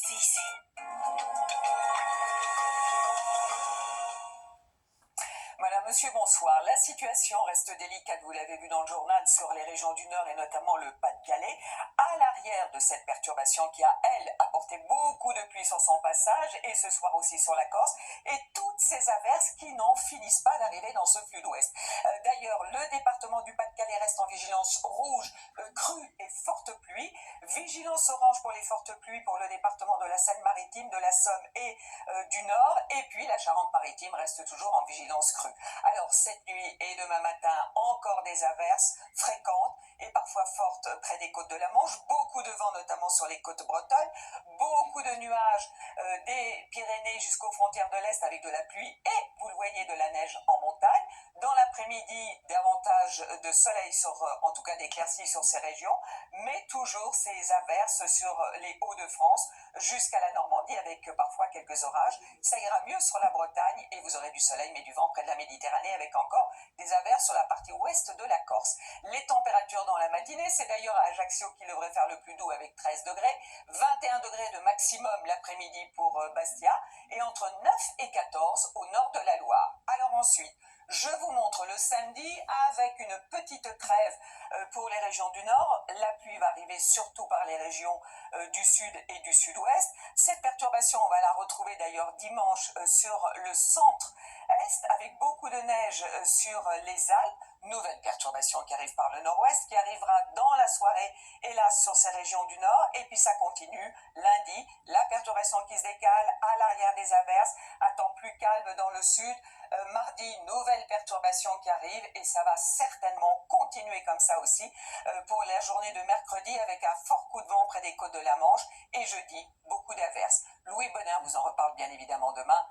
c'est ici. Madame, monsieur, bonsoir. La situation reste délicate, vous l'avez vu dans le journal, sur les régions du Nord et notamment le Pas-de-Calais. À l'arrière de cette perturbation qui a, elle, apporté beaucoup de pluie sur son passage et ce soir aussi sur la Corse, et toutes ces averses qui n'en finissent pas d'arriver dans ce flux d'ouest. D'ailleurs, le département du Pas-de-Calais reste en vigilance rouge, crue et forte pluie. Vigilance orange pour les fortes pluies pour le département de la Seine-Maritime, de la Somme et du Nord. Et puis la Charente-Maritime reste toujours en vigilance crue. Alors cette nuit et demain matin, encore des averses fréquentes et parfois fortes près des côtes de la Manche, beaucoup de vent notamment sur les côtes bretonnes, beaucoup de nuages des Pyrénées jusqu'aux frontières de l'Est avec de la pluie et, vous le voyez, de la neige en montagne. Dans l'après-midi, davantage de soleil, en tout cas d'éclaircies sur ces régions, mais toujours ces averses sur les Hauts-de-France jusqu'à la Normandie avec parfois quelques orages. Ça ira mieux sur la Bretagne et vous aurez du soleil mais du vent près de la Méditerranée avec encore des averses sur la partie ouest de la Corse. Les températures dans la matinée, c'est d'ailleurs à Ajaccio qui devrait faire le plus doux avec 13 degrés, 21 degrés de maximum l'après-midi pour Bastia et entre 9 et 14 au nord de la Loire. Alors ensuite, je vous montre le samedi avec une petite trêve pour les régions du nord. La pluie va arriver surtout par les régions du sud et du sud-ouest. Cette perturbation, on va la retrouver d'ailleurs dimanche sur le centre-est avec beaucoup de neige sur les Alpes. Nouvelle perturbation qui arrive par le nord-ouest, qui arrivera dans la soirée, hélas, sur ces régions du nord. Et puis ça continue lundi, la perturbation qui se décale à l'arrière des averses, un temps plus calme dans le sud. Mardi, nouvelle perturbation qui arrive et ça va certainement continuer comme ça aussi pour la journée de mercredi avec un fort coup de vent près des côtes de la Manche et jeudi, beaucoup d'averses. Louis Bonheur vous en reparle bien évidemment demain.